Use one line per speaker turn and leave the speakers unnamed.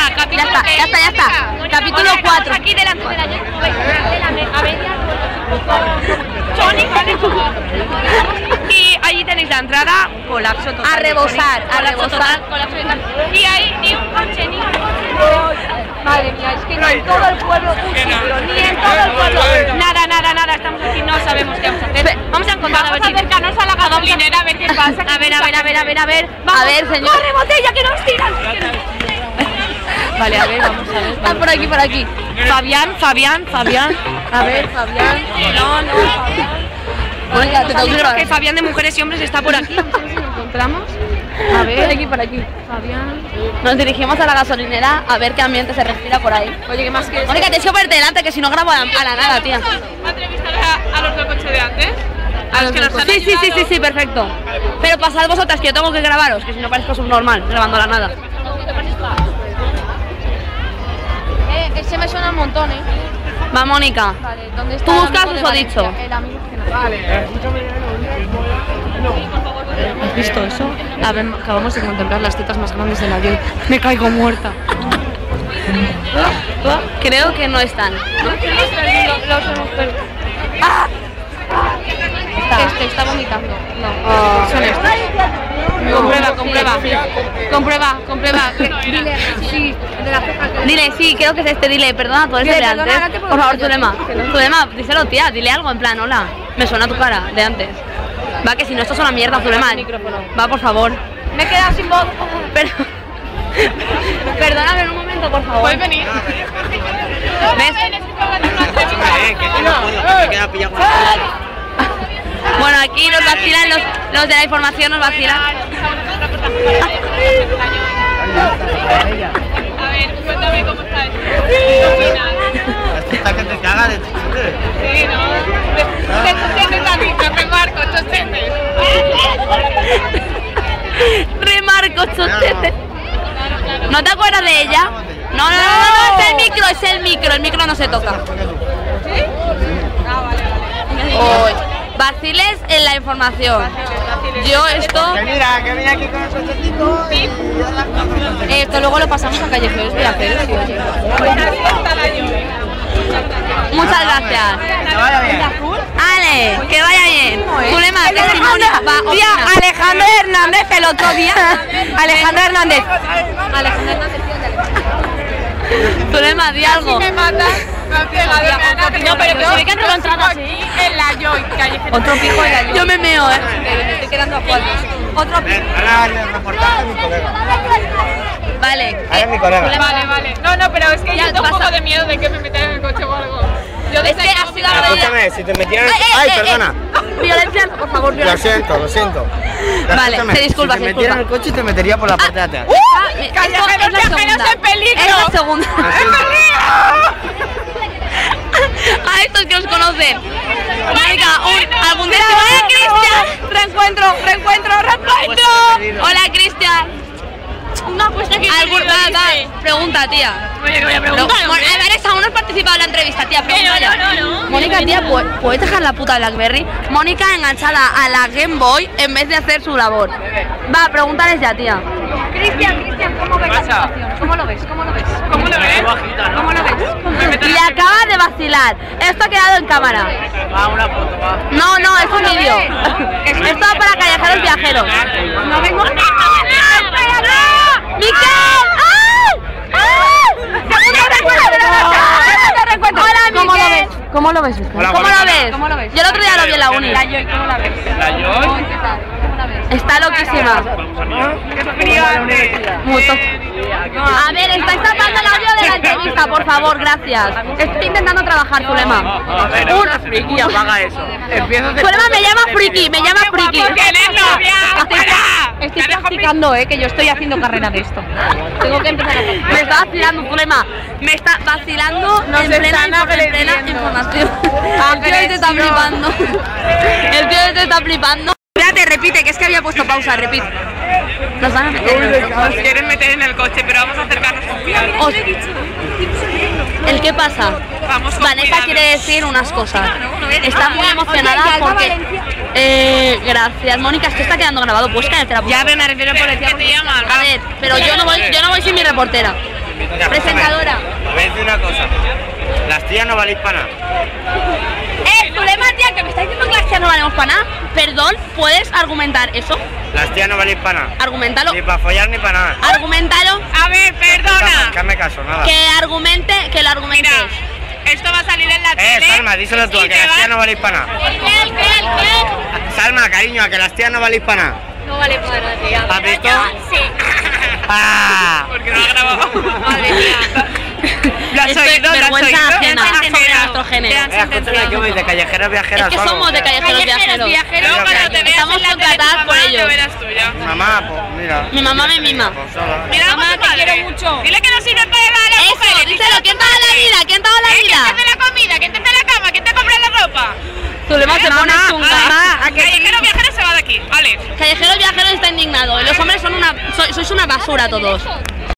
Mónica, capítulo
Ya está. Capítulo 4.
Aquí delante de la avenida. Y allí tenéis la entrada, colapso total.
A rebosar.
Colapso total. Y ahí ni un coche, ni un coche.
Madre mía, es que ni en todo el pueblo, ni en todo el pueblo.
Nada, estamos aquí, no sabemos qué vamos a hacer. Vamos a encontrar a ver si acercarnos a la gasolinera a ver qué pasa. A ver.
A ver, señor.
¡Corre, botella, que nos tiran!
Vale, a ver, vamos a ver. Está por aquí.
Fabián.
A ver, Fabián.
No, Fabián.
Bueno, ya te tengo que grabar.
Que Fabián de Mujeres y Hombres está por aquí. No sé si lo encontramos. A ver.
Por aquí.
Fabián.
Nos dirigimos a la gasolinera a ver qué ambiente se respira por ahí.
Oye, ¿qué más quieres?
Mónica, tienes que ponerte delante, que si no grabo a la nada, tía.
¿Va a entrevistar a los del coche de antes? ¿A los que nos han ayudado?
Sí, perfecto. Pero pasad vosotras, que yo tengo que grabaros, que si no parezco subnormal, grabando a la nada.
Ese me suena un montón,
Va, Mónica.
Vale, ¿dónde está
¿Tú
el
buscas
amigo de
o dicho?
Valencia? El amigo que no.
¿Has visto eso? Acabamos de contemplar las tetas más grandes de la Joy. Me caigo muerta.
Creo que no están.
Los hemos perdido.
¡Ah!
Está vomitando.
Oh.
Son estos. Comprueba.
Dile, sí, de la ceja que...
Dile, sí, creo que es este, dile, perdona, tú eres de
Perdona,
antes.
ahora te puedo
Por favor,
decir yo.
Zulema, díselo, tía, dile algo en plan, hola. Me suena tu cara, de antes. Va, que si no, esto es una mierda, Zulema. Va, por favor.
Me he quedado sin voz.
Pero... Perdóname un momento, por favor.
¿Puedes venir?
¿Ves?
Me queda pillado con
Bueno, aquí nos vacilan los de la información, nos vacilan.
A ver, cuéntame cómo está esto.
Está que te caga de chiste.
Sí, ¿no? De chochetes a ti, Pepe Marco, chochetes.
Remarco, chochete. ¿No te acuerdas de ella? No, es el micro no se toca.
¿Sí? Ah, vale.
Hoy. Vaciles en la información. Yo esto...
Que mira aquí con el chochetito.
Esto luego lo pasamos a Callejeros Viajeros.
Pues así está la lluvia.
Muchas gracias.
Que vaya bien.
Ale, que vaya bien. Zulema, testimonio.
Tía, Alejandro Hernández el otro día. Alejandro Hernández.
Zulema, di algo.
Me matan. Me han pegado, me han atacado.
No, pero que se ve que han robado entradas,
Aquí en la Joy, Callejero.
Otro pijo en la Joy.
Yo me meo,
Me estoy quedando a cuadros. Otro pijo.
Ahora el reportaje de mi colega.
Vale.
Ahora es mi colega.
Vale. No, pero es que yo tengo un poco de miedo de que me metan en el coche o algo. Yo
Es que ha sido algo de...
Escúchame, si te metieran... ¡Ay, perdona!
Violencia, por favor,
Lo
violencia.
siento.
Vale,
Escúchame,
se disculpa,
si te metieran en el coche te metería por la parte de atrás.
¡Callejeros viajeros en peligro!
Es la segunda. A estos que os conocen. Mónica, algún día... ¡Hola, Cristian! Reencuentro. Hola, Cristian.
Una apuesta que
Pregunta, tía.
Oye, que voy a preguntar.
A ver, aún no has participado en la entrevista, tía. Pregunta ya.
No.
Mónica, tía, ¿puedes dejar la puta Blackberry? Mónica enganchada a la Game Boy en vez de hacer su labor. Va, pregúntales ya, tía.
Cristian, ¿cómo ves la situación? ¿Cómo lo ves?
¿Cómo lo ves?
Le acaba de vacilar. Esto ha quedado en cámara.
Va, una foto, va.
No, es un vídeo. Esto va para callejeros viajeros.
No vengo.
¡Miquel!
¿Cómo lo ves?
¿Cómo lo ves?
¿Cómo lo ves?
Yo el otro día lo vi en la uni.
La Joy, ¿cómo la ves?
¿La Joy?
¿Qué tal? ¿Cómo la ves?
Está loquísima.
¡Qué frío hace!
Mucho. A ver, estáis tapando el audio de la entrevista, por favor, gracias. Estoy intentando trabajar, Zulema.
Una friki, apaga eso. Empieza a hacer...
Zulema me llama friki.
¡Tienes novia!
Estoy practicando, que yo estoy haciendo carrera de esto. Tengo que empezar a practicar.
Me está vacilando, Zulema. Me está vacilando en plena información. El tío este está flipando. Espérate, repite, que es que había puesto pausa, repite. Nos van a meter.
Nos quieren meter en el coche, pero vamos a acercarnos con cuidado.
¿El qué pasa?
Vamos con
Vanessa
cuidado.
quiere decir unas cosas. Está muy emocionada porque... gracias, Mónica, es que está quedando grabado. Pues cállate la puta.
Ya me refiero por el que te llaman.
A ver, pero yo no voy sin mi reportera.
Mira,
Presentadora.
Os voy a decir una cosa. Las tías no valéis para nada.
Zulema, tía, que me está diciendo que las tías no valemos para nada. Perdón, ¿puedes argumentar eso?
Las tías no valéis para nada.
Argumentalo.
Ni para follar ni para nada.
Argumentalo.
A ver, perdona.
Que hazme caso, nada.
Que lo argumentes.
Mira, esto va a salir en la tele.
Salma, díselo tú, a
y
que
te
las
vas-
tías no valéis para nada.
¿Qué?
Salma, cariño, a que las tías no valéis para nada.
No vale para nada, tía.
¿Has visto?
Sí.
¡Ah!
Porque no ha grabado.
Madre mía.
¿Lo has
Esto es
oído? ¿Lo has
vergüenza
oído?
ajena
Te han
sobre
enterado.
nuestro género.
Te han
Escúchame, ¿qué voy de callejeros viajeras?
Es que
o algo?
somos de callejeros viajeros.
Luego cuando te veas
Estamos
en la tele tu
contratadas
mamá,
por
ya
ellos.
verás tú ya.
Mi mamá, pues mira.
Mi mamá me mima.
Pues sola.
Mira,
Mamá,
vamos a tu
te
madre.
quiero mucho.
Dile que no sirve para llevar a las
Eso,
mujeres.
díselo. ¿Quién te da la vida? ¿Quién te da la
¿Quién te
vida?
hace la comida? ¿Quién te hace la cama? ¿Quién te compra la ropa?
Zulema se pone chunga.
Callejero viajero se va de aquí. Vale.
Callejero viajero está indignado. Los hombres son sois una basura todos.